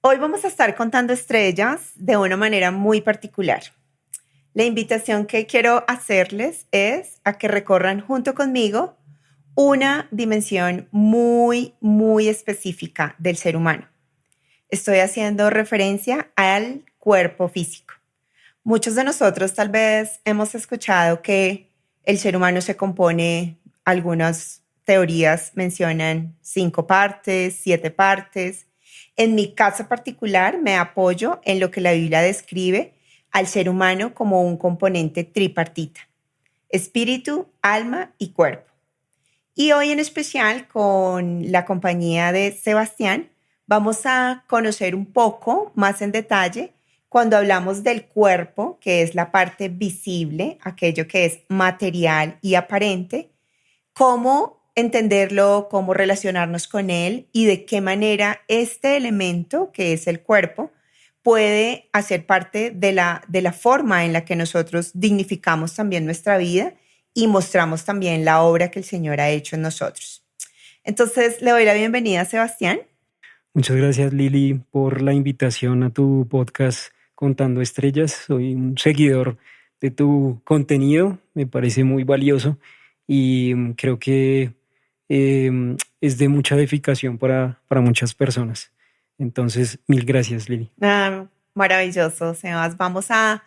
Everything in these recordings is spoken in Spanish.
Hoy vamos a estar contando estrellas de una manera muy particular. La invitación que quiero hacerles es a que recorran junto conmigo una dimensión muy específica del ser humano. Estoy haciendo referencia al cuerpo físico. Muchos de nosotros tal vez hemos escuchado que el ser humano se compone, algunas teorías mencionan 5 partes, 7 partes. En mi caso particular me apoyo en lo que la Biblia describe al ser humano como un componente tripartita: espíritu, alma y cuerpo. Y hoy en especial con la compañía de Sebastián vamos a conocer un poco más en detalle cuando hablamos del cuerpo, que es la parte visible, aquello que es material y aparente, cómo entenderlo, cómo relacionarnos con él y de qué manera este elemento, que es el cuerpo, puede hacer parte de la forma en la que nosotros dignificamos también nuestra vida y mostramos también la obra que el Señor ha hecho en nosotros. Entonces, le doy la bienvenida a Sebastián. Muchas gracias, Lili, por la invitación a tu podcast Contando Estrellas. Soy un seguidor de tu contenido, me parece muy valioso y creo que es de mucha edificación para muchas personas. Entonces, mil gracias, Lili. Maravilloso, Sebas. Vamos a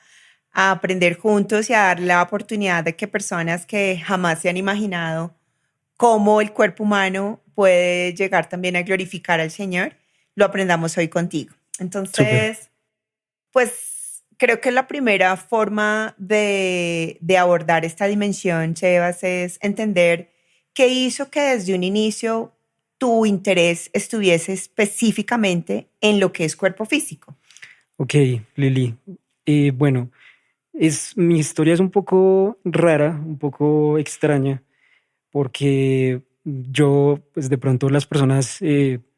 aprender juntos y a dar la oportunidad de que personas que jamás se han imaginado cómo el cuerpo humano puede llegar también a glorificar al Señor, lo aprendamos hoy contigo. Súper. Entonces, pues creo que la primera forma de abordar esta dimensión, Sebas, es entender qué hizo que desde un inicio tu interés estuviese específicamente en lo que es cuerpo físico. Ok, Lili. Bueno, mi historia es un poco rara, un poco extraña porque yo, pues de pronto las personas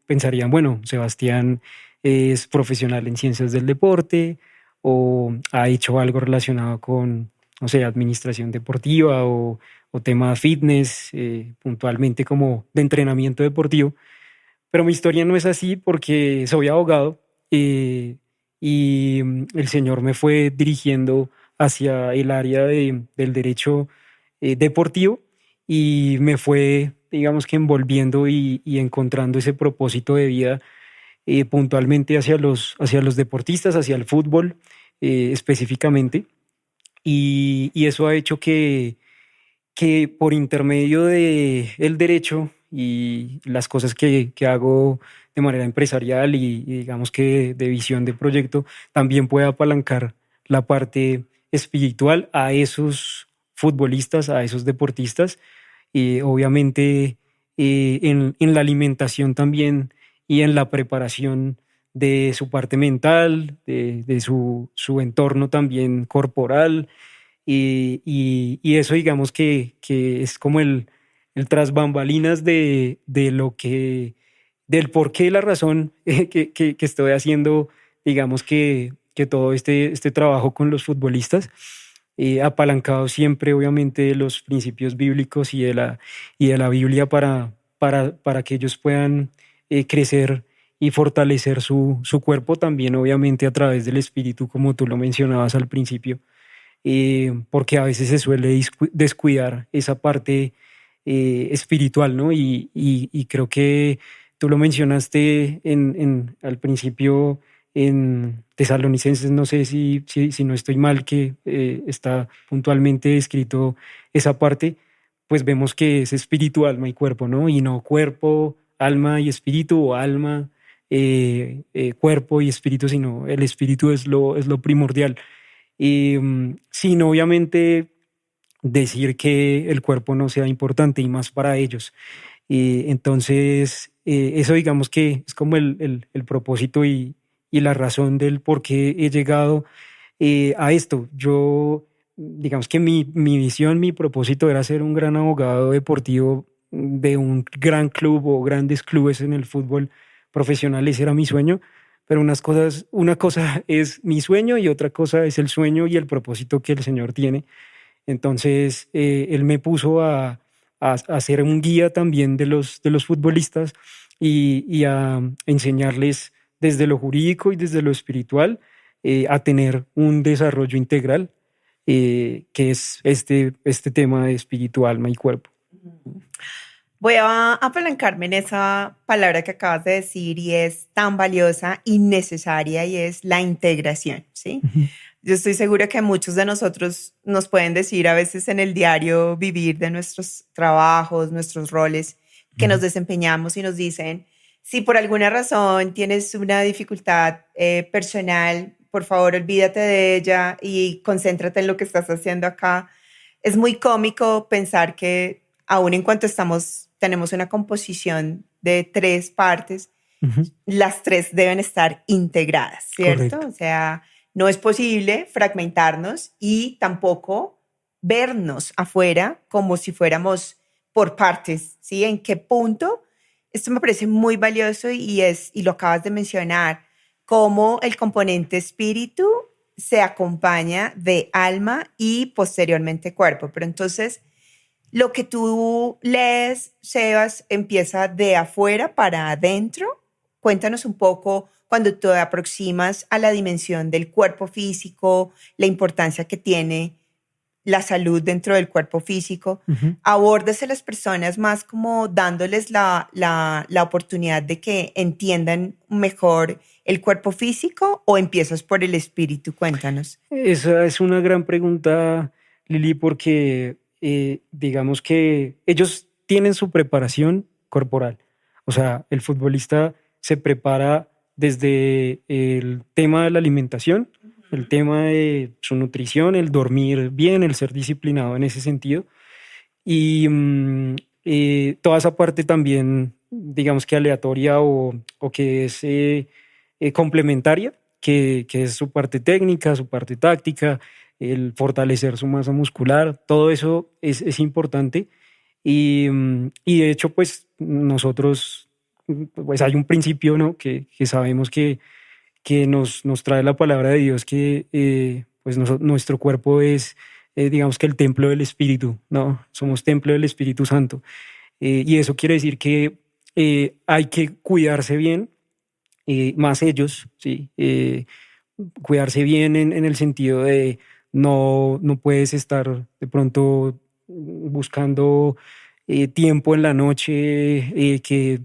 pensarían, bueno, Sebastián es profesional en ciencias del deporte o ha hecho algo relacionado con, no sé, administración deportiva o tema fitness, puntualmente como de entrenamiento deportivo. Pero mi historia no es así porque soy abogado y el Señor me fue dirigiendo hacia el área del derecho deportivo y me fue, digamos que envolviendo y encontrando ese propósito de vida puntualmente hacia los deportistas, hacia el fútbol específicamente. Y eso ha hecho que por intermedio de el derecho y las cosas que hago de manera empresarial y digamos que de visión de proyecto, también pueda apalancar la parte espiritual a esos futbolistas, a esos deportistas, y obviamente en la alimentación también y en la preparación de su parte mental, de su entorno también corporal y eso digamos que es como el tras bambalinas de lo del por qué, la razón que estoy haciendo, digamos que todo este trabajo con los futbolistas, apalancado siempre obviamente de los principios bíblicos y de la Biblia para que ellos puedan crecer y fortalecer su cuerpo también obviamente a través del espíritu, como tú lo mencionabas al principio, porque a veces se suele descuidar esa parte espiritual, ¿no? Y creo que tú lo mencionaste al principio en Tesalonicenses, no sé si no estoy mal, que está puntualmente escrito esa parte, pues vemos que es espíritu, alma y cuerpo, ¿no? Y no cuerpo, alma y espíritu o alma, cuerpo y espíritu, sino el espíritu es lo primordial. Sin obviamente decir que el cuerpo no sea importante y más para ellos. Entonces, eso digamos que es como el propósito y la razón del por qué he llegado a esto. Yo, digamos que mi visión, mi propósito era ser un gran abogado deportivo de un gran club o grandes clubes en el fútbol profesional. Ese era mi sueño, pero una cosa es mi sueño y otra cosa es el sueño y el propósito que el Señor tiene. Entonces, Él me puso a ser un guía también de los futbolistas y a enseñarles desde lo jurídico y desde lo espiritual a tener un desarrollo integral, que es este tema de espíritu, alma y cuerpo. Voy a apalancarme en esa palabra que acabas de decir y es tan valiosa y necesaria y es la integración, ¿sí? Ujú. Yo estoy segura que muchos de nosotros nos pueden decir a veces en el diario vivir de nuestros trabajos, nuestros roles que nos Ujú. desempeñamos y nos dicen, si por alguna razón tienes una dificultad personal, por favor olvídate de ella y concéntrate en lo que estás haciendo acá. Es muy cómico pensar que aun en cuanto tenemos una composición de tres partes, Ujú. las tres deben estar integradas, ¿cierto? Correcto. O sea, no es posible fragmentarnos y tampoco vernos afuera como si fuéramos por partes, ¿sí? ¿En qué punto? Esto me parece muy valioso y lo acabas de mencionar, cómo el componente espíritu se acompaña de alma y posteriormente cuerpo. Pero entonces, lo que tú lees, Sebas, empieza de afuera para adentro. Cuéntanos un poco cuando te aproximas a la dimensión del cuerpo físico, la importancia que tiene la salud dentro del cuerpo físico. Ujú. Abordas a las personas más como dándoles la oportunidad de que entiendan mejor el cuerpo físico o empiezas por el espíritu. Cuéntanos. Esa es una gran pregunta, Lili, porque digamos que ellos tienen su preparación corporal. O sea, el futbolista se prepara desde el tema de la alimentación, el tema de su nutrición, el dormir bien, el ser disciplinado en ese sentido. Y toda esa parte también, digamos que aleatoria o que es complementaria, que es su parte técnica, su parte táctica, el fortalecer su masa muscular, todo eso es importante. Y de hecho, pues nosotros, pues hay un principio, ¿no? Que sabemos que nos trae la palabra de Dios, que pues nuestro cuerpo es, digamos que el templo del Espíritu, ¿no? Somos templo del Espíritu Santo. Y eso quiere decir que hay que cuidarse bien, más ellos, ¿sí? Cuidarse bien en el sentido de no puedes estar de pronto buscando tiempo en la noche que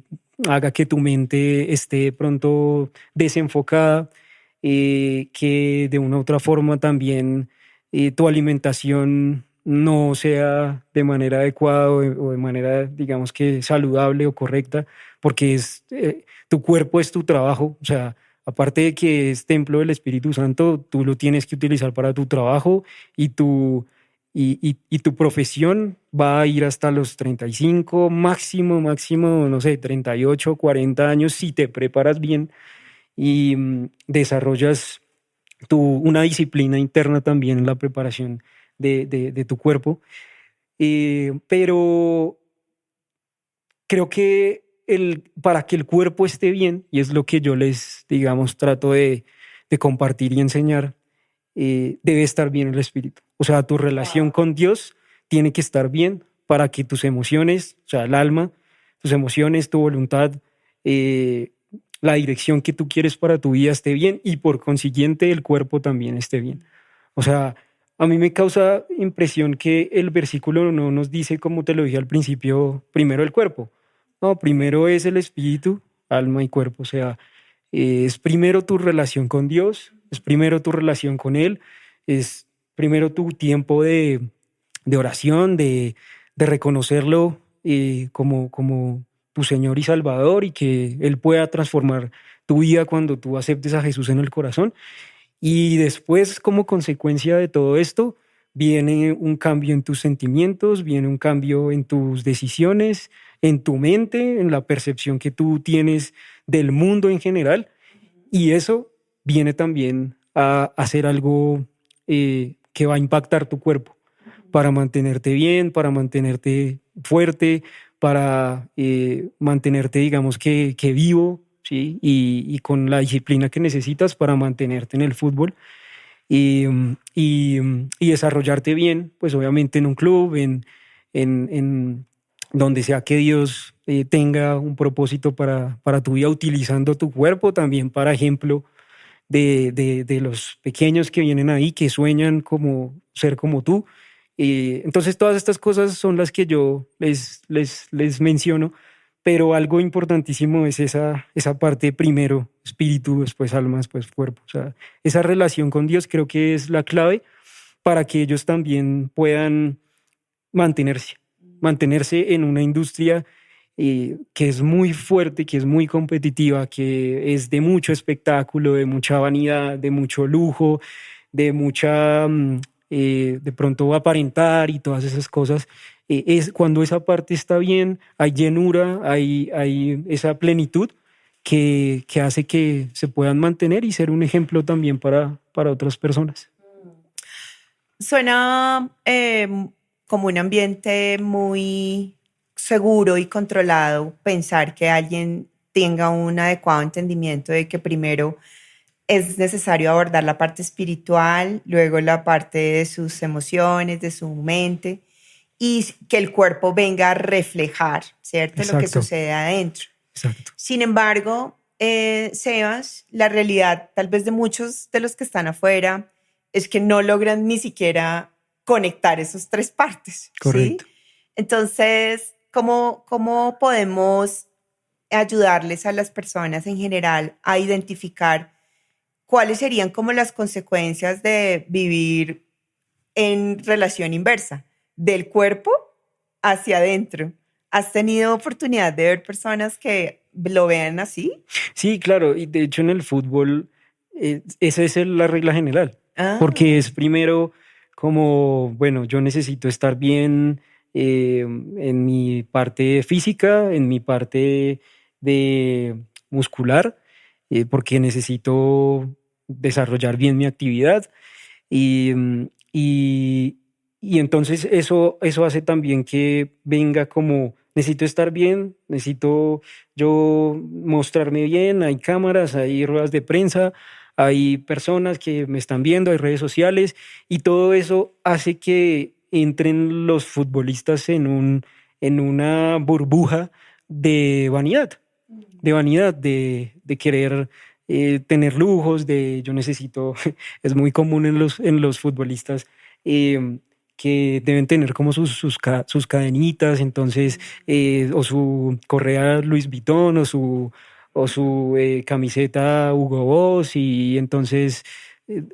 haga que tu mente esté de pronto desenfocada, que de una u otra forma también tu alimentación no sea de manera adecuada o de manera, digamos que saludable o correcta, porque tu cuerpo es tu trabajo, o sea, aparte de que es templo del Espíritu Santo, tú lo tienes que utilizar para tu trabajo y tu profesión va a ir hasta los 35, máximo, no sé, 38, 40 años si te preparas bien y desarrollas una disciplina interna también en la preparación de tu cuerpo. Pero creo que para que el cuerpo esté bien, y es lo que yo les, digamos, trato de compartir y enseñar, debe estar bien el espíritu. O sea, tu relación con Dios tiene que estar bien para que tus emociones, o sea, el alma, tus emociones, tu voluntad, eh, la dirección que tú quieres para tu vida esté bien y por consiguiente el cuerpo también esté bien. O sea, a mí me causa impresión que el versículo no nos dice, como te lo dije al principio, primero el cuerpo. No, primero es el espíritu, alma y cuerpo. O sea, es primero tu relación con Dios, es primero tu relación con Él, es primero tu tiempo de oración, de reconocerlo como tu Señor y Salvador y que Él pueda transformar tu vida cuando tú aceptes a Jesús en el corazón. Y después, como consecuencia de todo esto, viene un cambio en tus sentimientos, viene un cambio en tus decisiones, en tu mente, en la percepción que tú tienes del mundo en general. Y eso viene también a hacer algo que va a impactar tu cuerpo para mantenerte bien, para mantenerte fuerte, para mantenerte, digamos que vivo, ¿sí? Y con la disciplina que necesitas para mantenerte en el fútbol y desarrollarte bien, pues obviamente en un club, en donde sea que Dios tenga un propósito para tu vida, utilizando tu cuerpo también para ejemplo de los pequeños que vienen ahí, que sueñan como ser como tú. Entonces todas estas cosas son las que yo les menciono, pero algo importantísimo es esa parte primero, espíritu, después alma, después cuerpo. O sea, esa relación con Dios creo que es la clave para que ellos también puedan mantenerse en una industria que es muy fuerte, que es muy competitiva, que es de mucho espectáculo, de mucha vanidad, de mucho lujo, de mucha, de pronto aparentar y todas esas cosas. Es cuando esa parte está bien, hay llenura, hay esa plenitud que hace que se puedan mantener y ser un ejemplo también para otras personas. Suena como un ambiente muy seguro y controlado pensar que alguien tenga un adecuado entendimiento de que primero es necesario abordar la parte espiritual, luego la parte de sus emociones, de su mente, y que el cuerpo venga a reflejar, ¿cierto? Lo que Exacto, sucede adentro. exacto. Sin embargo, Sebas, la realidad tal vez de muchos de los que están afuera es que no logran ni siquiera conectar esas tres partes, ¿sí? Correcto. Entonces, ¿cómo podemos ayudarles a las personas en general a identificar cuáles serían como las consecuencias de vivir en relación inversa, del cuerpo hacia adentro? ¿Has tenido oportunidad de ver personas que lo vean así? Sí, claro, y de hecho en el fútbol esa es la regla general, Ah, porque es primero como, bueno, yo necesito estar bien en mi parte física, en mi parte de muscular, porque necesito desarrollar bien mi actividad y, y, y entonces eso hace también que venga como, necesito estar bien, necesito yo mostrarme bien, hay cámaras, hay ruedas de prensa, hay personas que me están viendo, hay redes sociales y todo eso hace que entren los futbolistas en una burbuja de vanidad, de querer tener lujos, de yo necesito, es muy común en los futbolistas que deben tener como sus cadenitas, entonces, o su correa Louis Vuitton o su camiseta Hugo Boss, y entonces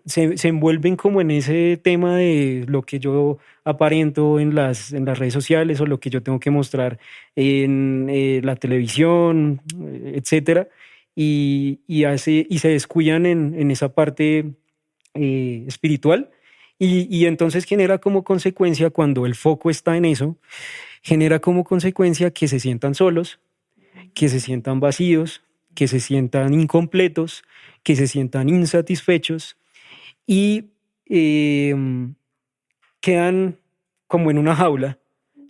se envuelven como en ese tema de lo que yo aparento en las redes sociales o lo que yo tengo que mostrar en la televisión, etcétera, y se descuidan en esa parte espiritual. Y entonces genera como consecuencia, cuando el foco está en eso, genera como consecuencia que se sientan solos, que se sientan vacíos, que se sientan incompletos, que se sientan insatisfechos y eh, quedan como en una jaula,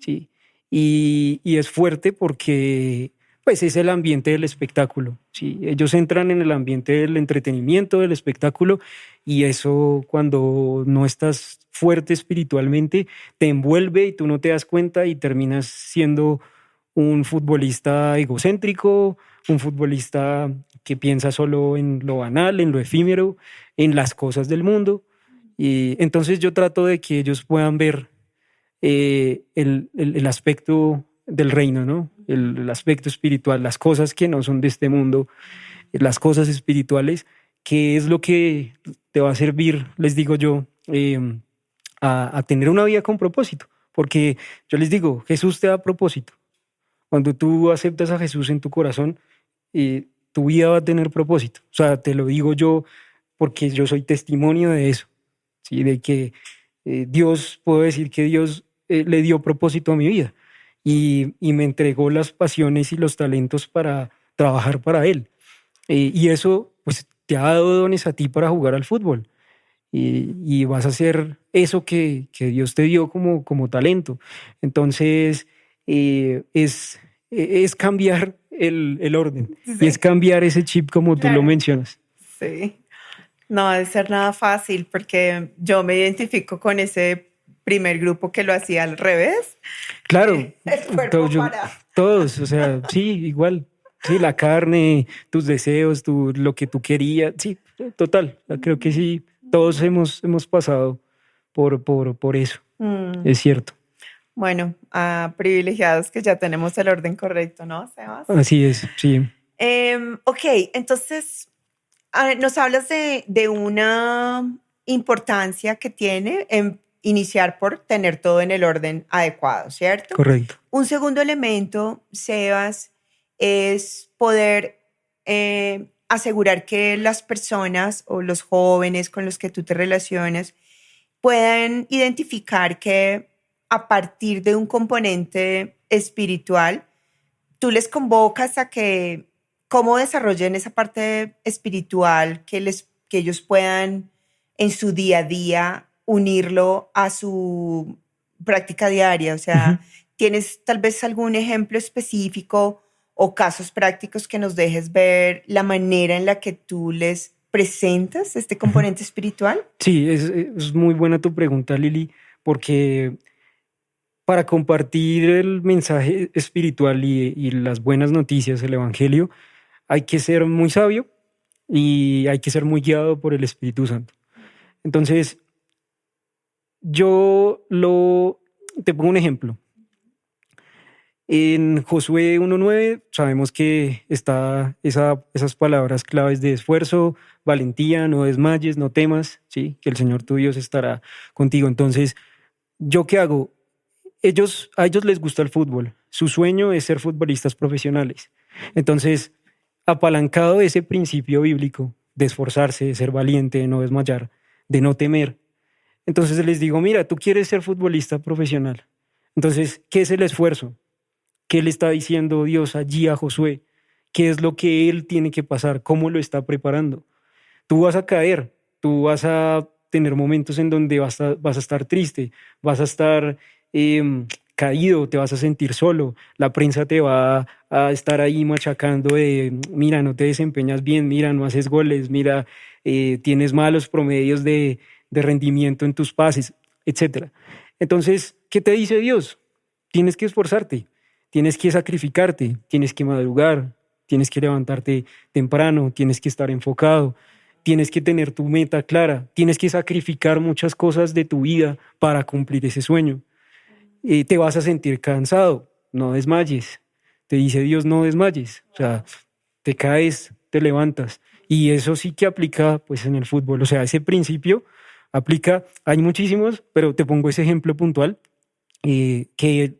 ¿sí? Y es fuerte porque pues es el ambiente del espectáculo, ¿sí? Ellos entran en el ambiente del entretenimiento, del espectáculo, y eso, cuando no estás fuerte espiritualmente, te envuelve y tú no te das cuenta y terminas siendo un futbolista egocéntrico, un futbolista que piensa solo en lo banal, en lo efímero, en las cosas del mundo. Y entonces yo trato de que ellos puedan ver el aspecto del reino, ¿no? El aspecto espiritual, las cosas que no son de este mundo, las cosas espirituales, que es lo que te va a servir, les digo yo, a tener una vida con propósito. Porque yo les digo, Jesús te da propósito. Cuando tú aceptas a Jesús en tu corazón, tu vida va a tener propósito. O sea, te lo digo yo porque yo soy testimonio de eso, ¿sí? De que Dios, puedo decir que Dios le dio propósito a mi vida y me entregó las pasiones y los talentos para trabajar para Él. Y eso, pues, te ha dado dones a ti para jugar al fútbol. Y vas a hacer eso que Dios te dio como talento. Entonces, es cambiar el orden y es sí, cambiar ese chip como tú lo claro. mencionas. Sí. No ha de ser nada fácil porque yo me identifico con ese primer grupo que lo hacía al revés. Claro, El entonces cuerpo para... Todos, o sea, sí, igual. Sí, la carne, tus deseos, lo que tú querías. Sí, total. Creo que sí, todos hemos pasado por eso. Mm, Es cierto. bueno, privilegiados que ya tenemos el orden correcto, ¿no, Sebas? Así es, sí. Ok, entonces nos hablas de una importancia que tiene en iniciar por tener todo en el orden adecuado, ¿cierto? Correcto. Un segundo elemento, Sebas, es poder asegurar que las personas o los jóvenes con los que tú te relacionas puedan identificar que a partir de un componente espiritual, tú les convocas a que cómo desarrollen esa parte espiritual, que ellos puedan en su día a día unirlo a su práctica diaria. O Ujú. sea, ¿tienes tal vez algún ejemplo específico o casos prácticos que nos dejes ver la manera en la que tú les presentas este Ujú. componente espiritual? Sí, es muy buena tu pregunta, Lili, porque para compartir el mensaje espiritual y las buenas noticias, el Evangelio, hay que ser muy sabio y hay que ser muy guiado por el Espíritu Santo. Entonces, te pongo un ejemplo. En Josué 1:9 sabemos que está esas palabras claves de esfuerzo, valentía, no desmayes, no temas, ¿sí? Que el Señor tu Dios estará contigo. Entonces, ¿yo qué hago? A ellos les gusta el fútbol. Su sueño es ser futbolistas profesionales. Entonces, apalancado de ese principio bíblico de esforzarse, de ser valiente, de no desmayar, de no temer, entonces les digo, mira, tú quieres ser futbolista profesional. Entonces, ¿qué es el esfuerzo? ¿Qué le está diciendo Dios allí a Josué? ¿Qué es lo que él tiene que pasar? ¿Cómo lo está preparando? Tú vas a caer, tú vas a tener momentos en donde vas a estar triste, vas a estar caído, te vas a sentir solo, la prensa te va a estar ahí machacando de, mira, no te desempeñas bien, mira, no haces goles, mira, tienes malos promedios de rendimiento en tus pases, etcétera. Entonces, ¿qué te dice Dios? Tienes que esforzarte, tienes que sacrificarte, tienes que madrugar, tienes que levantarte temprano, tienes que estar enfocado, tienes que tener tu meta clara, tienes que sacrificar muchas cosas de tu vida para cumplir ese sueño. Te vas a sentir cansado, no desmayes. Te dice Dios, no desmayes. O sea, te caes, te levantas. Y eso sí que aplica pues en el fútbol. O sea, ese principio aplica, hay muchísimos, pero te pongo ese ejemplo puntual que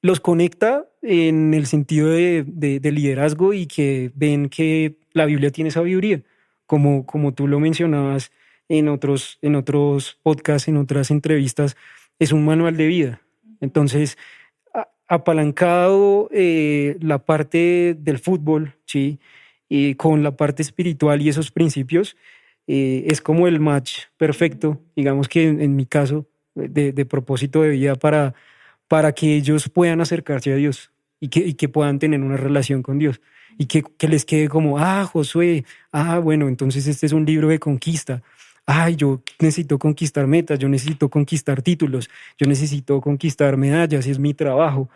los conecta en el sentido de liderazgo y que ven que la Biblia tiene sabiduría, como tú lo mencionabas en otros podcasts, en otras entrevistas, es un manual de vida. Entonces, apalancado la parte del fútbol, ¿sí? Y con la parte espiritual y esos principios, es como el match perfecto, digamos que en mi caso, de propósito de vida para que ellos puedan acercarse a Dios y que puedan tener una relación con Dios. Y que les quede como, Josué, bueno, entonces este es un libro de conquista. Yo necesito conquistar metas, yo necesito conquistar títulos, yo necesito conquistar medallas, es mi trabajo.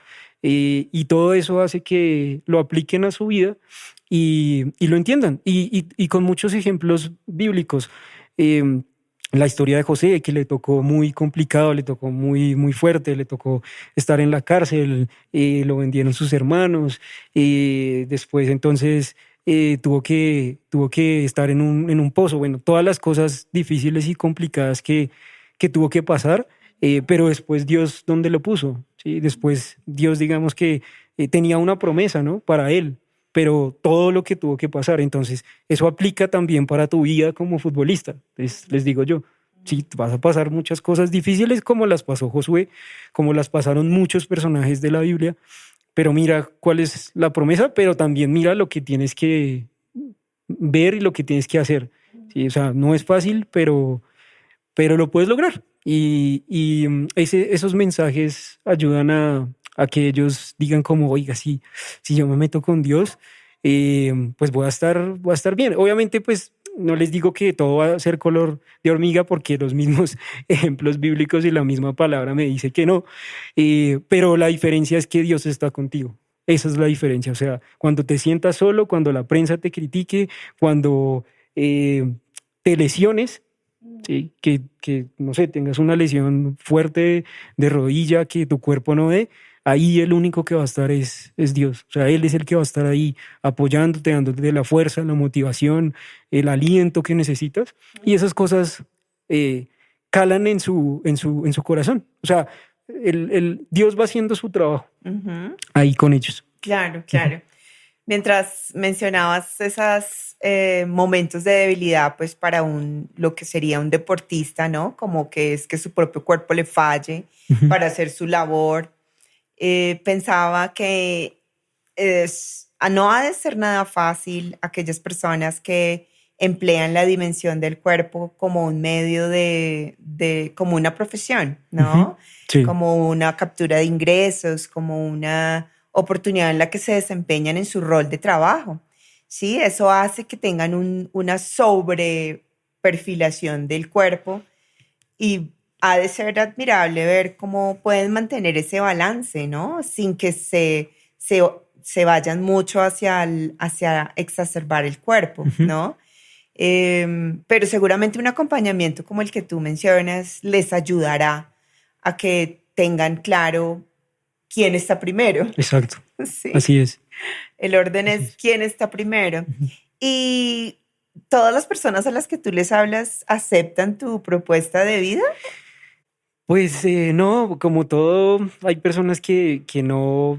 Y todo eso hace que lo apliquen a su vida y lo entiendan. Y con muchos ejemplos bíblicos. Eh, la historia de José, que le tocó muy complicado, le tocó muy, muy fuerte, le tocó estar en la cárcel, lo vendieron sus hermanos, después entonces tuvo que estar en un pozo, bueno, todas las cosas difíciles y complicadas que tuvo que pasar, pero después Dios, ¿dónde lo puso? ¿Sí? Después Dios, digamos que tenía una promesa, ¿no? Para él, pero todo lo que tuvo que pasar. Entonces, eso aplica también para tu vida como futbolista, les digo yo. Sí, vas a pasar muchas cosas difíciles como las pasó Josué, como las pasaron muchos personajes de la Biblia, pero mira cuál es la promesa, pero también mira lo que tienes que ver y lo que tienes que hacer. Sí, o sea, no es fácil, pero lo puedes lograr. Esos mensajes ayudan a que ellos digan como, oiga, si yo me meto con Dios, pues voy a estar bien. Obviamente, pues no les digo que todo va a ser color de hormiga porque los mismos ejemplos bíblicos y la misma palabra me dice que no, pero la diferencia es que Dios está contigo. Esa es la diferencia. O sea, cuando te sientas solo, cuando la prensa te critique, cuando te lesiones, ¿sí? Que, no sé, tengas una lesión fuerte de rodilla que tu cuerpo no dé, ahí el único que va a estar es Dios. O sea, Él es el que va a estar ahí apoyándote, dándote la fuerza, la motivación, el aliento que necesitas. Y esas cosas calan en su corazón. O sea, Dios va haciendo su trabajo ahí con ellos. Claro, claro. Mientras mencionabas esos momentos de debilidad, pues para lo que sería un deportista, ¿no? Como que es que su propio cuerpo le falle para hacer su labor. Pensaba que no ha de ser nada fácil aquellas personas que emplean la dimensión del cuerpo como un medio como una profesión, ¿no? Sí. Como una captura de ingresos, como una oportunidad en la que se desempeñan en su rol de trabajo. Sí, eso hace que tengan una sobreperfilación del cuerpo y ha de ser admirable ver cómo pueden mantener ese balance, ¿no? Sin que se vayan mucho hacia exacerbar el cuerpo, ¿no? Pero seguramente un acompañamiento como el que tú mencionas les ayudará a que tengan claro quién está primero. Exacto. Sí. Así es. El orden es quién está primero. Y todas las personas a las que tú les hablas aceptan tu propuesta de vida. Pues no, como todo, hay personas que no,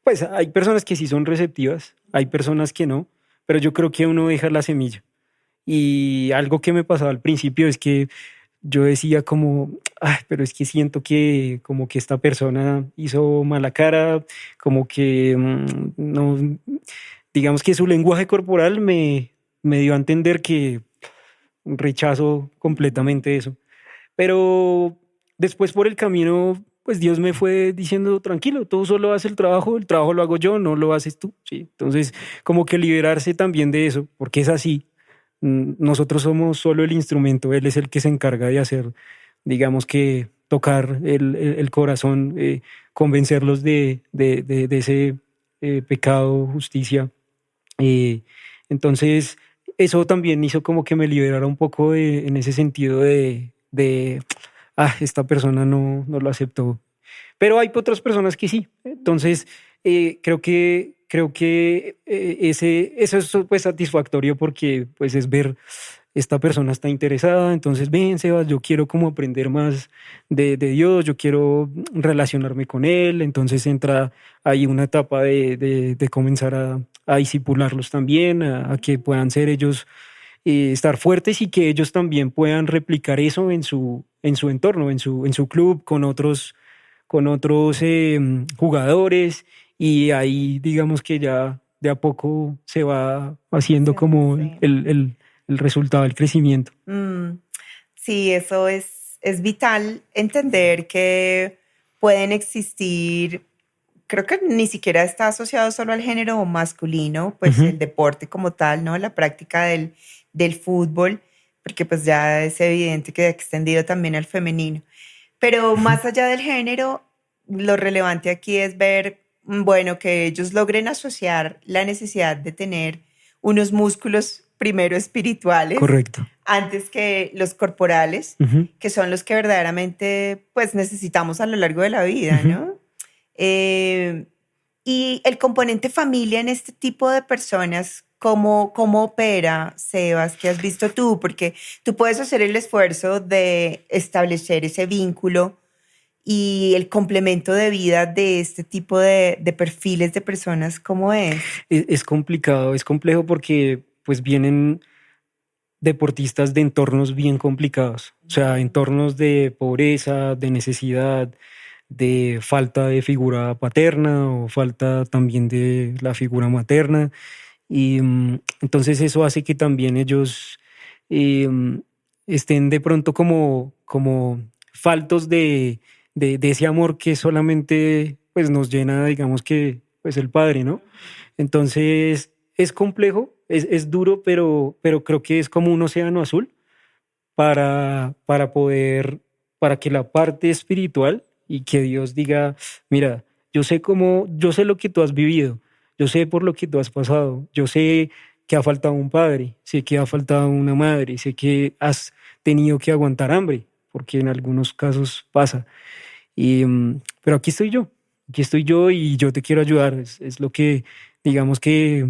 pues hay personas que sí son receptivas, hay personas que no, pero yo creo que uno deja la semilla. Y algo que me pasaba al principio es que yo decía como, ay, pero es que siento que como que esta persona hizo mala cara, como que no, digamos que su lenguaje corporal me dio a entender que rechazo completamente eso. Pero después por el camino, pues Dios me fue diciendo, tranquilo, tú solo haces el trabajo lo hago yo, no lo haces tú, ¿sí? Entonces, como que liberarse también de eso, porque es así. Nosotros somos solo el instrumento, Él es el que se encarga de hacer, digamos que tocar el corazón, convencerlos de ese pecado, justicia. Eh, entonces, eso también hizo como que me liberara un poco en ese sentido esta persona no lo aceptó. Pero hay otras personas que sí. Entonces, creo que eso es pues satisfactorio porque pues es ver esta persona está interesada, entonces ven, Sebas, yo quiero como aprender más de Dios, yo quiero relacionarme con Él, entonces entra ahí una etapa de comenzar a disipularlos también, a que puedan ser ellos, estar fuertes y que ellos también puedan replicar eso en su entorno, en su club, con otros jugadores y ahí digamos que ya de a poco se va haciendo como Sí. el resultado del crecimiento. Sí, eso es vital entender que pueden existir, creo que ni siquiera está asociado solo al género masculino, pues Ujú. el deporte como tal, ¿no? La práctica del fútbol, porque pues ya es evidente que ha extendido también al femenino. Pero Ujú. más allá del género, lo relevante aquí es ver, bueno, que ellos logren asociar la necesidad de tener unos músculos primero espirituales Correcto. antes que los corporales, Ujú. que son los que verdaderamente pues necesitamos a lo largo de la vida, Ujú. ¿no? Eh, y el componente familia en este tipo de personas, ¿cómo opera, Sebas? ¿Qué has visto tú? Porque tú puedes hacer el esfuerzo de establecer ese vínculo y el complemento de vida de este tipo de perfiles de personas, ¿cómo es? Es complicado, es complejo porque pues vienen deportistas de entornos bien complicados, o sea, entornos de pobreza, de necesidad, de falta de figura paterna o falta también de la figura materna. Y entonces eso hace que también ellos eh, estén de pronto como faltos de ese amor que solamente pues nos llena, digamos que pues el Padre, ¿no? Entonces es complejo, es duro, pero creo que es como un océano azul para poder, para que la parte espiritual y que Dios diga, mira, yo sé lo que tú has vivido, yo sé por lo que tú has pasado, yo sé que ha faltado un padre, sé que ha faltado una madre, sé que has tenido que aguantar hambre, porque en algunos casos pasa. Pero aquí estoy yo y yo te quiero ayudar. Es lo que, digamos que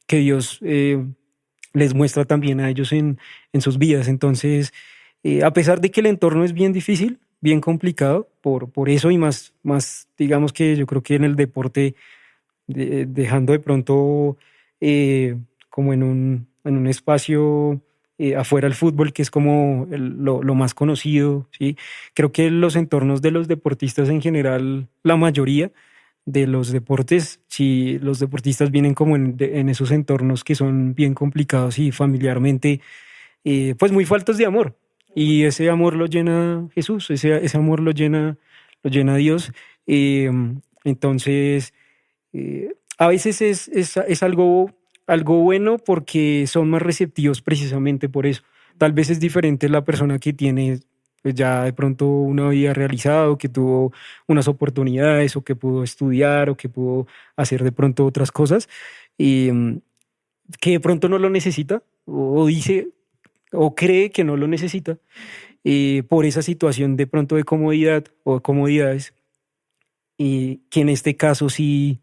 Dios les muestra también a ellos en sus vidas. Entonces, a pesar de que el entorno es bien difícil, bien complicado, por eso y más, digamos que yo creo que en el deporte, dejando de pronto como en un espacio afuera del fútbol, que es como lo más conocido, ¿sí? Creo que los entornos de los deportistas en general, la mayoría de los deportes, si los deportistas vienen como en esos entornos que son bien complicados y familiarmente, pues muy faltos de amor. Y ese amor lo llena Jesús, ese amor lo llena Dios. Eh, entonces, a veces es algo bueno porque son más receptivos precisamente por eso. Tal vez es diferente la persona que tiene pues ya de pronto una vida realizada o que tuvo unas oportunidades o que pudo estudiar o que pudo hacer de pronto otras cosas y que de pronto no lo necesita o dice o cree que no lo necesita por esa situación de pronto de comodidad o comodidades y que en este caso sí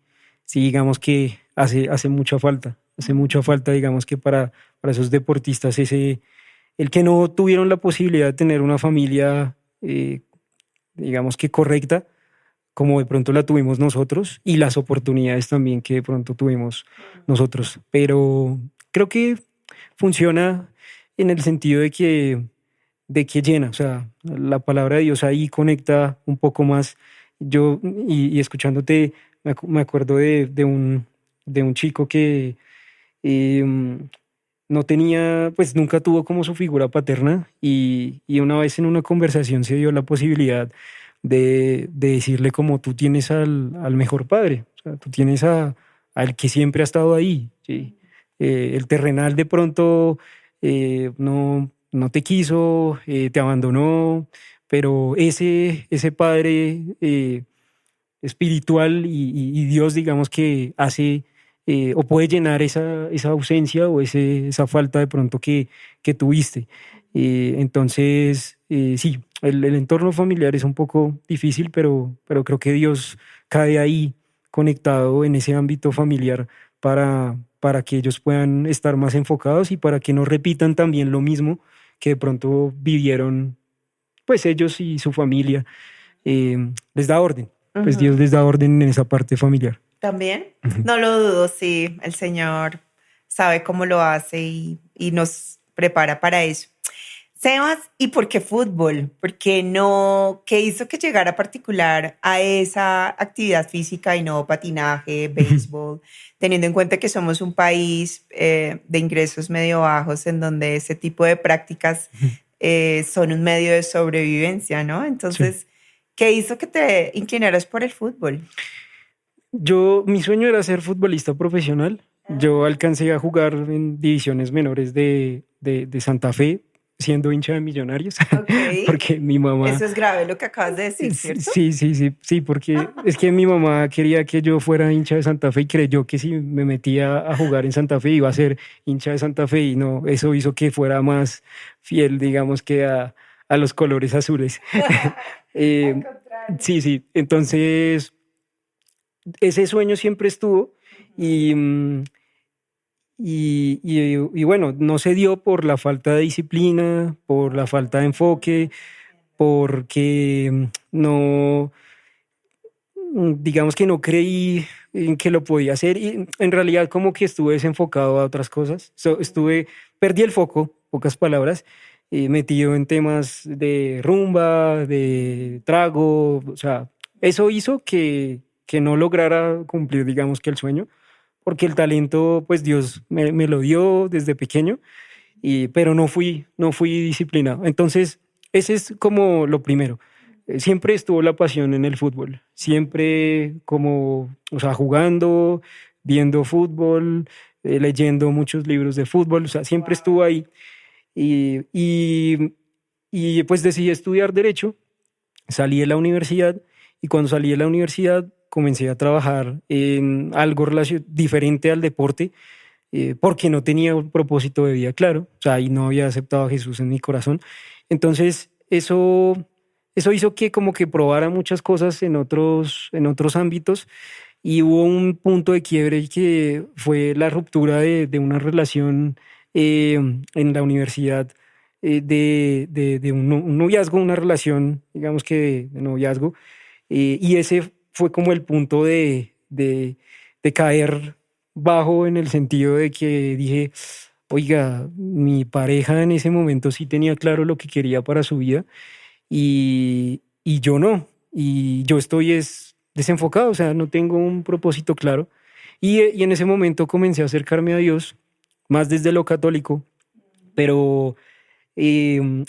digamos que hace mucha falta, digamos que para esos deportistas el que no tuvieron la posibilidad de tener una familia, digamos que correcta, como de pronto la tuvimos nosotros, y las oportunidades también que de pronto tuvimos nosotros. Pero creo que funciona en el sentido de que llena, o sea, la palabra de Dios ahí conecta un poco más. Yo, y escuchándote, me acuerdo de un chico que eh, no tenía, pues nunca tuvo como su figura paterna y una vez en una conversación se dio la posibilidad de decirle como tú tienes al mejor padre, o sea, tú tienes al que siempre ha estado ahí, ¿sí? El terrenal de pronto no te quiso, te abandonó, pero ese padre espiritual y Dios, digamos que hace o puede llenar esa ausencia o esa falta de pronto que tuviste. Entonces, sí, el entorno familiar es un poco difícil, pero creo que Dios cae ahí conectado en ese ámbito familiar para que ellos puedan estar más enfocados y para que no repitan también lo mismo que de pronto vivieron pues ellos y su familia. Les da orden, pues Ujú. Dios les da orden en esa parte familiar. También, Ujú. no lo dudo, sí, el Señor sabe cómo lo hace y nos prepara para eso. Sebas, ¿y por qué fútbol? ¿Por qué no? ¿Qué hizo que llegara particular a esa actividad física y no patinaje, béisbol, teniendo en cuenta que somos un país de ingresos medio bajos en donde ese tipo de prácticas son un medio de sobrevivencia, ¿no? Sí. Entonces, ¿qué hizo que te inclinaras por el fútbol? Mi sueño era ser futbolista profesional. Yo alcancé a jugar en divisiones menores de Santa Fe, siendo hincha de Millonarios, Ok, porque mi mamá, eso es grave lo que acabas de decir, ¿cierto? sí, porque es que mi mamá quería que yo fuera hincha de Santa Fe y creyó que si me metía a jugar en Santa Fe iba a ser hincha de Santa Fe y no, eso hizo que fuera más fiel, digamos, que a los colores azules. Al Eh, contrario. sí, entonces ese sueño siempre estuvo y, y bueno, no se dio por la falta de disciplina, por la falta de enfoque, porque no, digamos que no creí en que lo podía hacer y en realidad como que estuve desenfocado a otras cosas. Perdí el foco, pocas palabras, metido en temas de rumba, de trago, o sea, eso hizo que no lograra cumplir, digamos que el sueño, porque el talento, pues Dios me lo dio desde pequeño, pero no fui disciplinado. Entonces, ese es como lo primero. Siempre estuvo la pasión en el fútbol, siempre como, o sea, jugando, viendo fútbol, leyendo muchos libros de fútbol, o sea, siempre estuvo ahí. Y, y, y pues decidí estudiar Derecho, salí de la universidad y cuando salí de la universidad comencé a trabajar en algo diferente al deporte porque no tenía un propósito de vida claro, o sea, y no había aceptado a Jesús en mi corazón. Entonces, eso hizo que como que probara muchas cosas en otros ámbitos y hubo un punto de quiebre que fue la ruptura de una relación en la universidad de un noviazgo, una relación, digamos que de noviazgo, y ese fue como el punto de caer bajo en el sentido de que dije, oiga, mi pareja en ese momento sí tenía claro lo que quería para su vida y yo no, y yo estoy desenfocado, o sea, no tengo un propósito claro. Y en ese momento comencé a acercarme a Dios, más desde lo católico, pero eh,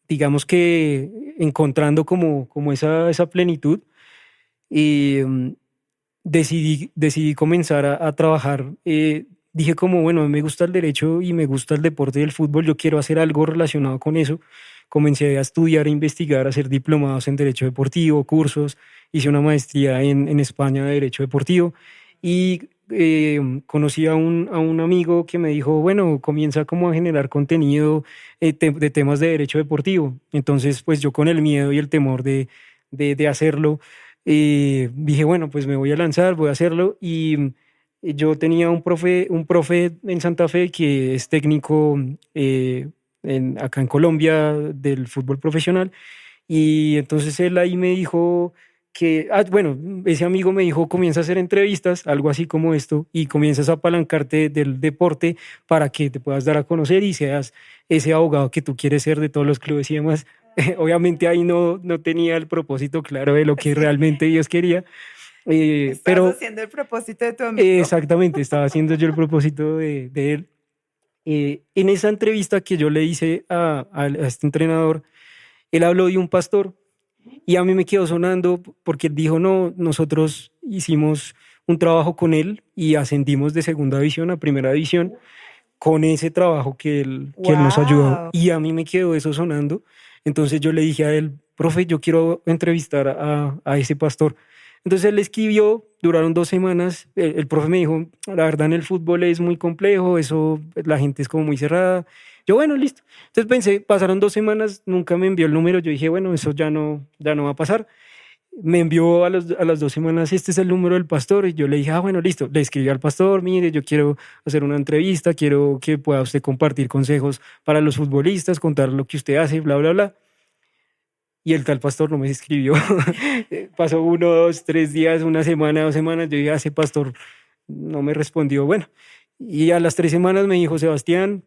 digamos que encontrando como esa plenitud, eh, decidí comenzar a trabajar. Dije como, bueno, me gusta el derecho y me gusta el deporte del fútbol, yo quiero hacer algo relacionado con eso. Comencé a estudiar, a investigar, a hacer diplomados en derecho deportivo, cursos, hice una maestría en España de derecho deportivo y conocí a un amigo que me dijo, bueno, comienza como a generar contenido de temas de derecho deportivo. Entonces, pues yo con el miedo y el temor de hacerlo, dije, bueno, pues me voy a lanzar, voy a hacerlo. Y yo tenía un profe en Santa Fe que es técnico acá en Colombia del fútbol profesional. Y entonces él ahí me dijo bueno, ese amigo me dijo, comienza a hacer entrevistas, algo así como esto, y comienzas a apalancarte del deporte para que te puedas dar a conocer y seas ese abogado que tú quieres ser de todos los clubes y demás. Obviamente ahí no tenía el propósito claro de lo que Sí, realmente Dios quería, estás pero haciendo el propósito de tu amigo. exactamente, estaba haciendo yo el propósito de él. En esa entrevista que yo le hice a este entrenador, él habló de un pastor y a mí me quedó sonando porque él dijo, no, nosotros hicimos un trabajo con él y ascendimos de segunda división a primera división con ese trabajo que él nos ayudó. Wow. Y a mí me quedó eso sonando. Entonces yo le dije a él, profe, yo quiero entrevistar a ese pastor. Entonces él escribió, duraron 2 semanas. El profe me dijo, la verdad en el fútbol es muy complejo, eso, la gente es como muy cerrada. Yo, bueno, listo. Entonces pensé, pasaron 2 semanas, nunca me envió el número. Yo dije, bueno, eso ya no va a pasar. Me envió a las 2 semanas, este es el número del pastor, y yo le dije, ah, bueno, listo, le escribí al pastor, mire, yo quiero hacer una entrevista, quiero que pueda usted compartir consejos para los futbolistas, contar lo que usted hace, bla, bla, bla. Y el tal pastor no me escribió. Pasó 1, 2, 3 días, una semana, 2 semanas, yo dije, ah, ese pastor no me respondió. Bueno, y a las 3 semanas me dijo, Sebastián,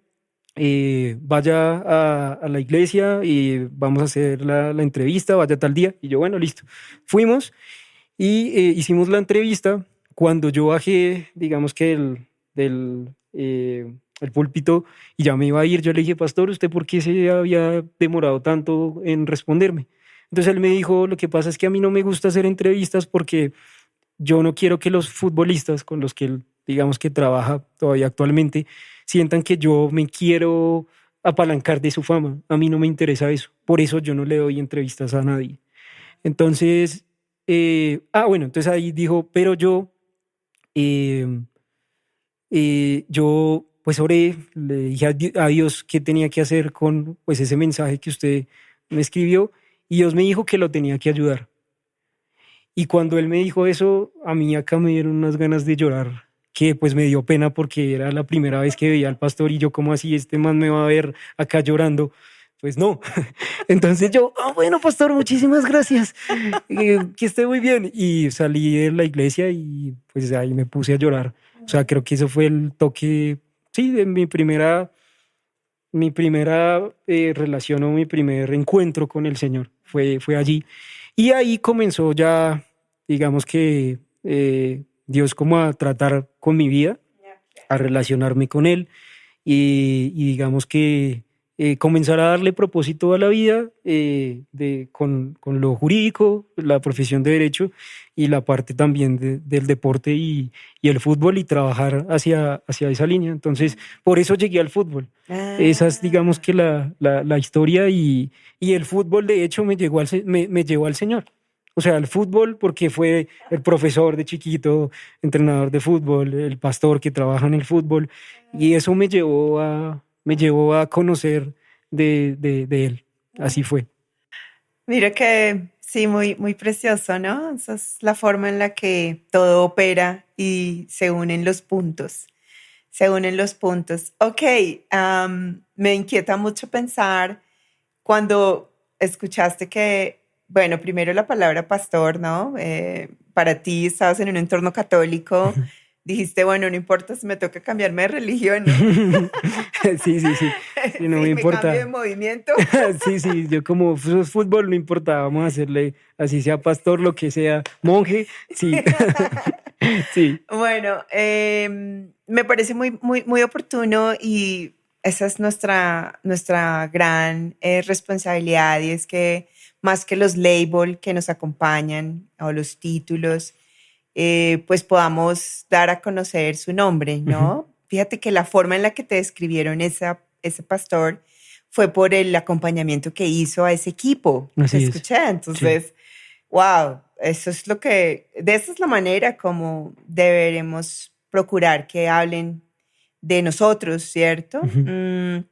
vaya a la iglesia y vamos a hacer la entrevista, vaya tal día. Y yo, bueno, listo. Fuimos y hicimos la entrevista. Cuando yo bajé, digamos que el púlpito y ya me iba a ir, yo le dije, pastor, ¿usted por qué se había demorado tanto en responderme? Entonces él me dijo, lo que pasa es que a mí no me gusta hacer entrevistas porque yo no quiero que los futbolistas con los que él, digamos que trabaja todavía actualmente, sientan que yo me quiero apalancar de su fama. A mí no me interesa eso. Por eso yo no le doy entrevistas a nadie. Entonces, bueno, entonces ahí dijo, pero eh, yo pues oré, le dije a Dios qué tenía que hacer con pues ese mensaje que usted me escribió y Dios me dijo que lo tenía que ayudar. Y cuando él me dijo eso, a mí acá me dieron unas ganas de llorar, que pues me dio pena porque era la primera vez que veía al pastor y yo como así, este man me va a ver acá llorando. Pues no. Entonces yo, bueno, pastor, muchísimas gracias. Que esté muy bien. Y salí de la iglesia y pues ahí me puse a llorar. O sea, creo que eso fue el toque, sí, de mi primera relación o mi primer encuentro con el Señor. Fue allí. Y ahí comenzó ya, digamos que Dios como a tratar con mi vida, a relacionarme con Él y digamos que comenzar a darle propósito a la vida con lo jurídico, la profesión de derecho y la parte también del deporte y el fútbol y trabajar hacia esa línea. Entonces, por eso llegué al fútbol. Esa es, digamos Ah, que la historia y el fútbol de hecho me llevó al Señor. O sea, el fútbol porque fue el profesor de chiquito, entrenador de fútbol, el pastor que trabaja en el fútbol y eso me llevó a conocer de él. Así fue. mira que sí, muy, muy precioso, ¿no? Esa es la forma en la que todo opera y se unen los puntos. Se unen los puntos. Ok, me inquieta mucho pensar cuando escuchaste que, bueno, primero la palabra pastor, ¿no? Para ti estabas en un entorno católico, dijiste, bueno, no importa si me toca cambiarme de religión, ¿no? Sí, sí, sí. Sí, no me Sí, me cambio de importa. movimiento. Sí, sí, yo como fútbol no importa, vamos a hacerle así sea pastor, lo que sea, monje, sí. Sí, Bueno, me parece muy, muy, muy oportuno y esa es nuestra gran responsabilidad y es que más que los labels que nos acompañan o los títulos, pues podamos dar a conocer su nombre, ujú, ¿no? Fíjate que la forma en la que te describieron ese pastor fue por el acompañamiento que hizo a ese equipo que así es. escuché. Sí. Entonces, wow, eso es de esa es la manera como deberemos procurar que hablen de nosotros, ¿cierto? Ujú.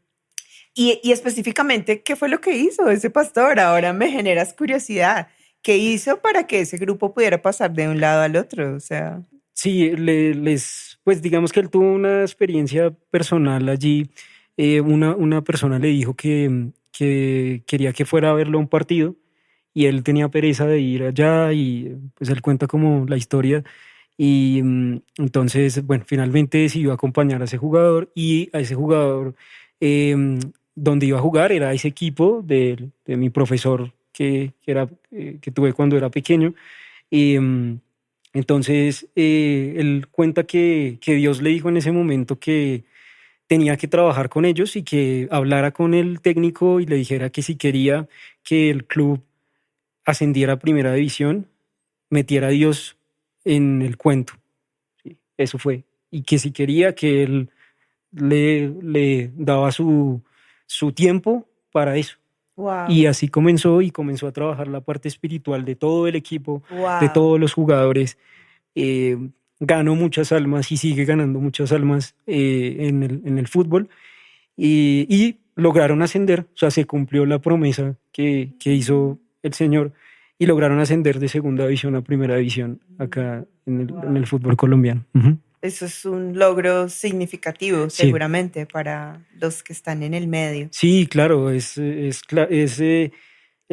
Y específicamente, ¿qué fue lo que hizo ese pastor? Ahora me generas curiosidad. ¿Qué hizo para que ese grupo pudiera pasar de un lado al otro? O sea, Sí, pues digamos que él tuvo una experiencia personal allí. Una persona le dijo que quería que fuera a verlo a un partido y él tenía pereza de ir allá y pues él cuenta como la historia y entonces, bueno, finalmente decidió acompañar a ese jugador y a ese jugador donde iba a jugar era ese equipo de mi profesor que tuve cuando era pequeño. Y, entonces, él cuenta que Dios le dijo en ese momento que tenía que trabajar con ellos y que hablara con el técnico y le dijera que si quería que el club ascendiera a primera división, metiera a Dios en el cuento. Sí, eso fue. Y que si quería que él le daba su tiempo para eso. Y wow, así comenzó y comenzó a trabajar la parte espiritual de todo el equipo, de wow, todos los jugadores. eh, Ganó muchas almas y sigue ganando muchas almas en el fútbol y lograron ascender, o sea, se cumplió la promesa que hizo el Señor y lograron ascender de segunda división a primera división acá en el wow. fútbol colombiano. Ujú. Eso es un logro significativo, Sí, seguramente, para los que están en el medio. sí, claro, es el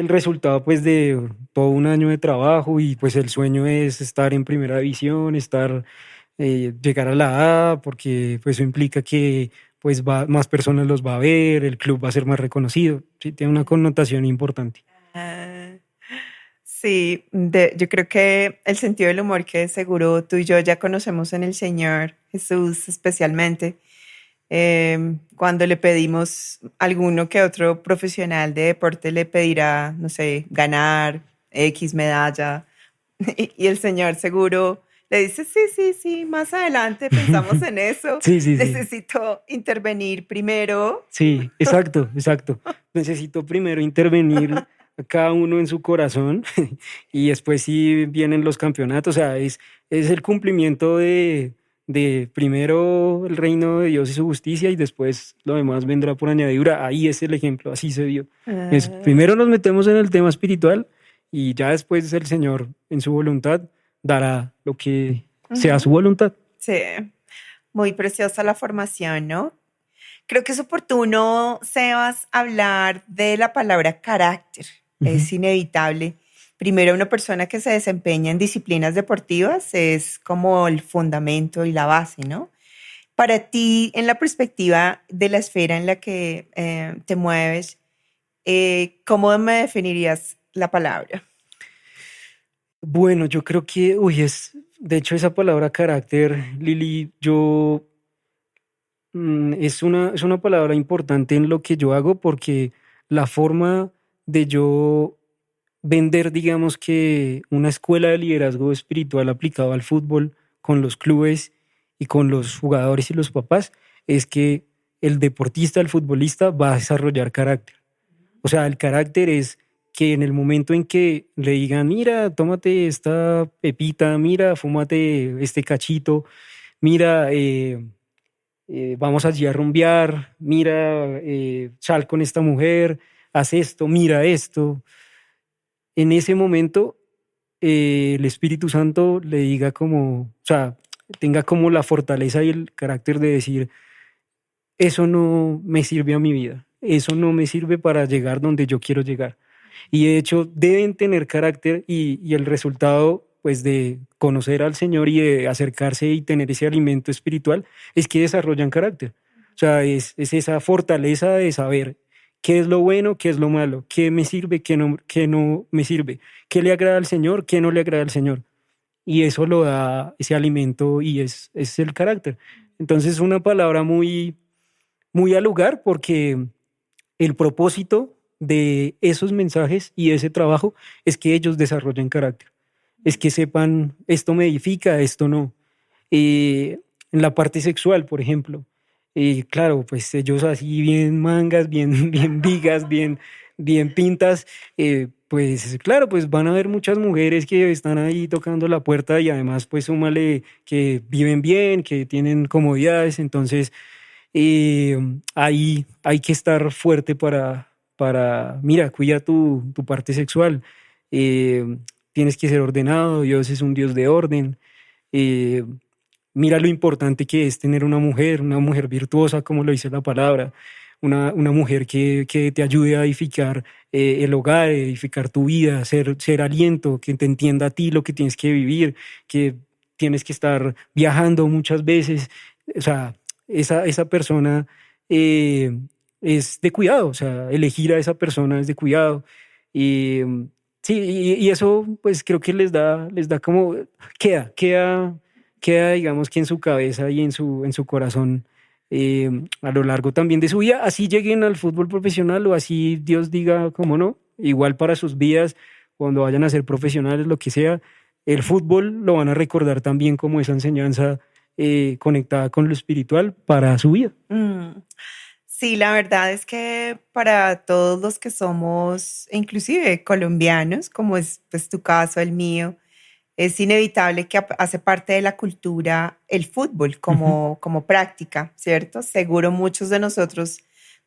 resultado pues de todo un año de trabajo y pues el sueño es estar en primera división, llegar a la A, porque pues eso implica que pues más personas los va a ver, el club va a ser más reconocido, sí, tiene una connotación importante. Ah, sí, yo creo que el sentido del humor que seguro tú y yo ya conocemos en el Señor Jesús especialmente, cuando le pedimos a alguno que otro profesional de deporte le pedirá, no sé, ganar X medalla y el Señor seguro le dice, sí, sí, sí, más adelante pensamos en eso, Sí, sí, sí. necesito intervenir primero. Sí, exacto, exacto. Necesito primero intervenir a cada uno en su corazón y después sí vienen los campeonatos. O sea, es el cumplimiento de primero el reino de Dios y su justicia y después lo demás vendrá por añadidura. Ahí es el ejemplo, así se dio. Ah, Primero nos metemos en el tema espiritual y ya después el Señor en su voluntad dará lo que sea su ujú. voluntad. Sí, muy preciosa la formación, ¿no? Creo que es oportuno, Sebas, hablar de la palabra carácter. Ujú. Es inevitable. Primero, una persona que se desempeña en disciplinas deportivas es como el fundamento y la base, ¿no? Para ti, en la perspectiva de la esfera en la que te mueves, ¿cómo me definirías la palabra? Bueno, yo creo que, de hecho, esa palabra carácter, Lili, yo Es una palabra importante en lo que yo hago porque la forma de yo vender, digamos que una escuela de liderazgo espiritual aplicado al fútbol con los clubes y con los jugadores y los papás es que el deportista, el futbolista va a desarrollar carácter. O sea, el carácter es que en el momento en que le digan, mira, tómate esta pepita, mira, fúmate este cachito, mira, vamos allí a rumbear, mira, sal con esta mujer, haz esto, mira esto. En ese momento, el Espíritu Santo le diga como, o sea, tenga como la fortaleza y el carácter de decir, eso no me sirve a mi vida, eso no me sirve para llegar donde yo quiero llegar. Y de hecho deben tener carácter y el resultado pues de conocer al Señor y de acercarse y tener ese alimento espiritual es que desarrollan carácter. O sea, es esa fortaleza de saber qué es lo bueno, qué es lo malo, qué me sirve, qué no me sirve, qué le agrada al Señor, qué no le agrada al Señor. Y eso lo da ese alimento y es el carácter. Entonces es una palabra muy, muy al lugar porque el propósito de esos mensajes y ese trabajo es que ellos desarrollen carácter, es que sepan esto me edifica, esto no. En la parte sexual, por ejemplo, claro, pues ellos así bien mangas, bien, bien vigas, bien, bien pintas, pues claro, pues van a haber muchas mujeres que están ahí tocando la puerta y además pues súmale que viven bien, que tienen comodidades, entonces ahí hay que estar fuerte mira, cuida tu parte sexual. Tienes que ser ordenado, Dios es un Dios de orden. Eh, Mira lo importante que es tener una mujer virtuosa, como lo dice la palabra, una mujer que te ayude a edificar el hogar, edificar tu vida, ser aliento, que te entienda a ti lo que tienes que vivir, que tienes que estar viajando muchas veces. O sea, esa persona eh, es de cuidado, o sea, elegir a esa persona es de cuidado. Y sí, y eso pues creo que les da como, queda, queda queda, digamos que en su cabeza y en su corazón eh, a lo largo también de su vida, así lleguen al fútbol profesional o así Dios diga, como no, igual para sus vidas, cuando vayan a ser profesionales, lo que sea, el fútbol lo van a recordar también como esa enseñanza conectada con lo espiritual para su vida. Mm, sí, la verdad es que para todos los que somos, inclusive colombianos, como es pues, tu caso, el mío, es inevitable que hace parte de la cultura el fútbol Ujú, como práctica, ¿cierto? Seguro muchos de nosotros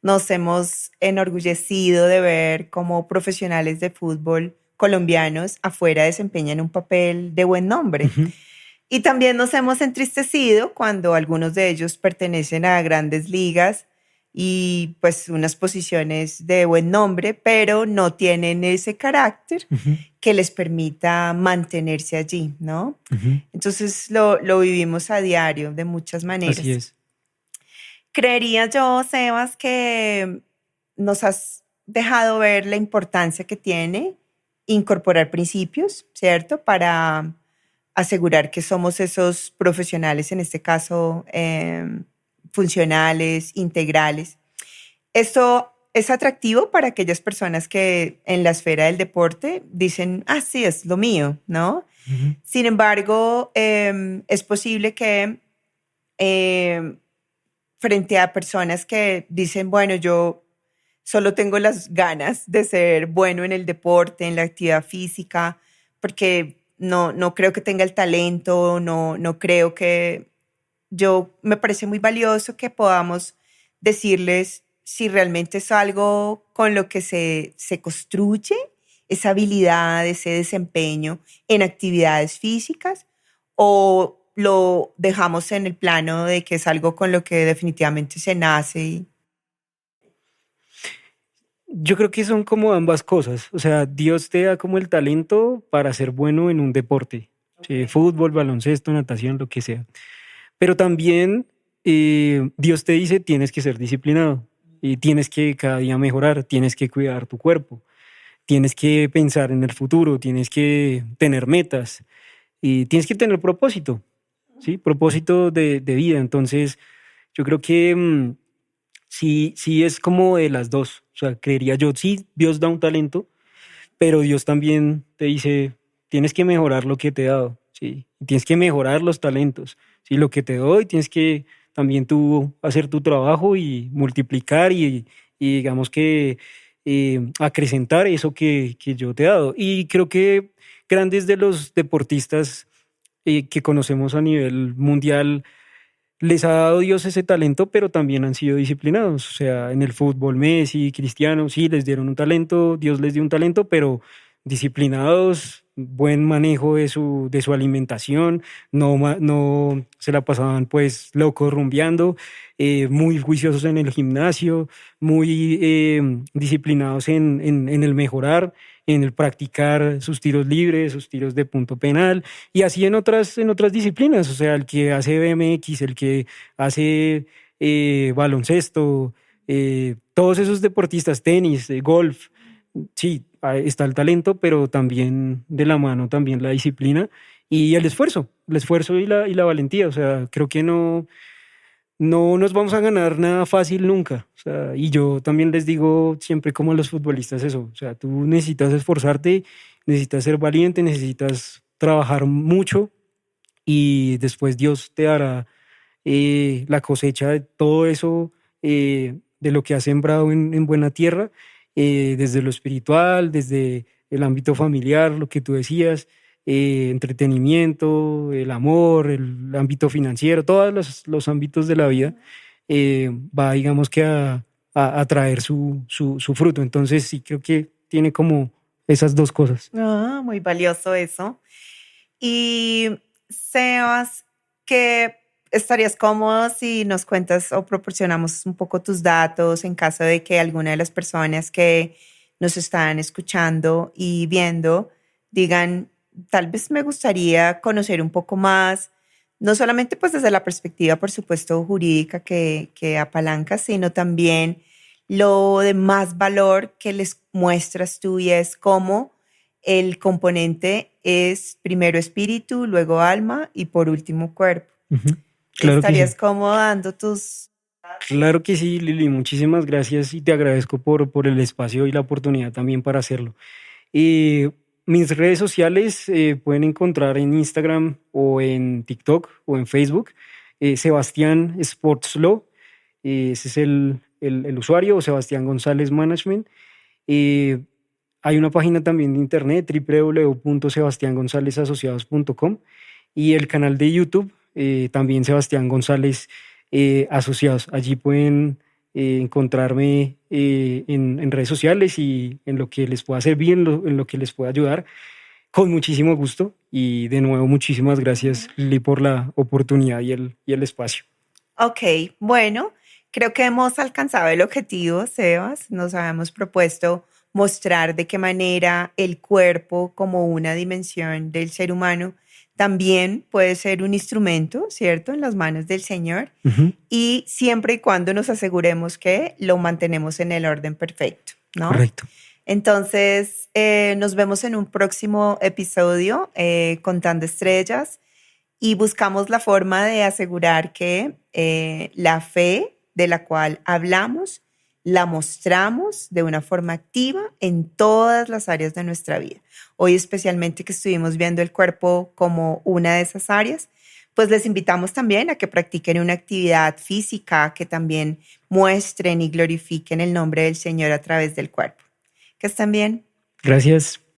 nos hemos enorgullecido de ver cómo profesionales de fútbol colombianos afuera desempeñan un papel de buen nombre. ujú, Y también nos hemos entristecido cuando algunos de ellos pertenecen a grandes ligas y pues unas posiciones de buen nombre, pero no tienen ese carácter ujú, que les permita mantenerse allí, ¿no? ujú. Entonces lo vivimos a diario de muchas Así maneras. es. Creería yo, Sebas, que nos has dejado ver la importancia que tiene incorporar principios, ¿cierto? Para asegurar que somos esos profesionales, en este caso, funcionales, integrales. Esto es atractivo para aquellas personas que en la esfera del deporte dicen, ah, sí, es lo mío, ¿no? Ujú, Sin embargo, es posible que em, frente a personas que dicen, bueno, yo solo tengo las ganas de ser bueno en el deporte, en la actividad física, porque no creo que tenga el talento, no creo que me parece muy valioso que podamos decirles si realmente es algo con lo que se construye esa habilidad, ese desempeño en actividades físicas o lo dejamos en el plano de que es algo con lo que definitivamente se nace. Yo creo que son como ambas cosas. O sea, Dios te da como el talento para ser bueno en un deporte, sí, Okay. fútbol, baloncesto, natación, lo que sea. Pero también Dios te dice tienes que ser disciplinado y tienes que cada día mejorar, tienes que cuidar tu cuerpo, tienes que pensar en el futuro, tienes que tener metas y tienes que tener propósito, ¿sí? Propósito de vida. Entonces, Yo creo que sí, sí es como de las dos. O sea, creería yo, sí, Dios da un talento, pero Dios también te dice, tienes que mejorar lo que te he dado, ¿sí? Y tienes que mejorar los talentos, ¿sí? Lo que te doy, tienes que también tú hacer tu trabajo y multiplicar y digamos que acrecentar eso que yo te he dado. Y creo que grandes de los deportistas que conocemos a nivel mundial, les ha dado Dios ese talento, pero también han sido disciplinados. O sea, en el fútbol, Messi, Cristiano, sí, les dieron un talento, Dios les dio un talento, pero disciplinados, buen manejo de su alimentación, no, no se la pasaban pues locos rumbeando, muy juiciosos en el gimnasio, muy disciplinados en el mejorar, en el practicar sus tiros libres, sus tiros de punto penal y así en otras disciplinas, o sea, el que hace BMX, el que hace baloncesto, todos esos deportistas, tenis, golf, sí, está el talento, pero también de la mano también la disciplina y el esfuerzo y la valentía, o sea, creo que no nos vamos a ganar nada fácil nunca. O sea, y yo también les digo siempre como a los futbolistas eso. O sea, tú necesitas esforzarte, necesitas ser valiente, necesitas trabajar mucho y después Dios te dará la cosecha de todo eso, de lo que has sembrado en buena tierra, desde lo espiritual, desde el ámbito familiar, lo que tú decías, entretenimiento, el amor, el ámbito financiero, todos los ámbitos de la vida, va, digamos que a traer su fruto. Entonces sí creo que tiene como esas dos cosas. Ah, muy valioso eso. Y Sebas, ¿que estarías cómodo si nos cuentas o proporcionamos un poco tus datos en caso de que alguna de las personas que nos están escuchando y viendo digan, tal vez me gustaría conocer un poco más, no solamente pues desde la perspectiva, por supuesto, jurídica que apalanca, sino también lo de más valor que les muestras tú y es cómo el componente es primero espíritu, luego alma y por último cuerpo. Ujú. Claro que sí. ¿Estarías cómodo dando tus... Claro que sí, Lili, muchísimas gracias y te agradezco por el espacio y la oportunidad también para hacerlo. Mis redes sociales pueden encontrar en Instagram o en TikTok o en Facebook, Sebastián Sports Law, ese es el usuario, o Sebastián González Management. Eh, Hay una página también de internet, www.sebastiangonzalezasociados.com y el canal de YouTube, también Sebastián González Asociados. Allí pueden encontrarme en redes sociales y en lo que les pueda servir, en lo que les pueda ayudar, con muchísimo gusto. Y de nuevo, muchísimas gracias, Lili, por la oportunidad y el espacio. Ok, bueno, creo que hemos alcanzado el objetivo, Sebas. Nos habíamos propuesto mostrar de qué manera el cuerpo como una dimensión del ser humano también puede ser un instrumento, ¿cierto?, en las manos del Señor Ujú. y siempre y cuando nos aseguremos que lo mantenemos en el orden perfecto, ¿no? Correcto. Entonces, nos vemos en un próximo episodio Contando Estrellas y buscamos la forma de asegurar que la fe de la cual hablamos la mostramos de una forma activa en todas las áreas de nuestra vida. Hoy especialmente que estuvimos viendo el cuerpo como una de esas áreas, pues les invitamos también a que practiquen una actividad física, que también muestren y glorifiquen el nombre del Señor a través del cuerpo. Que estén bien. Gracias.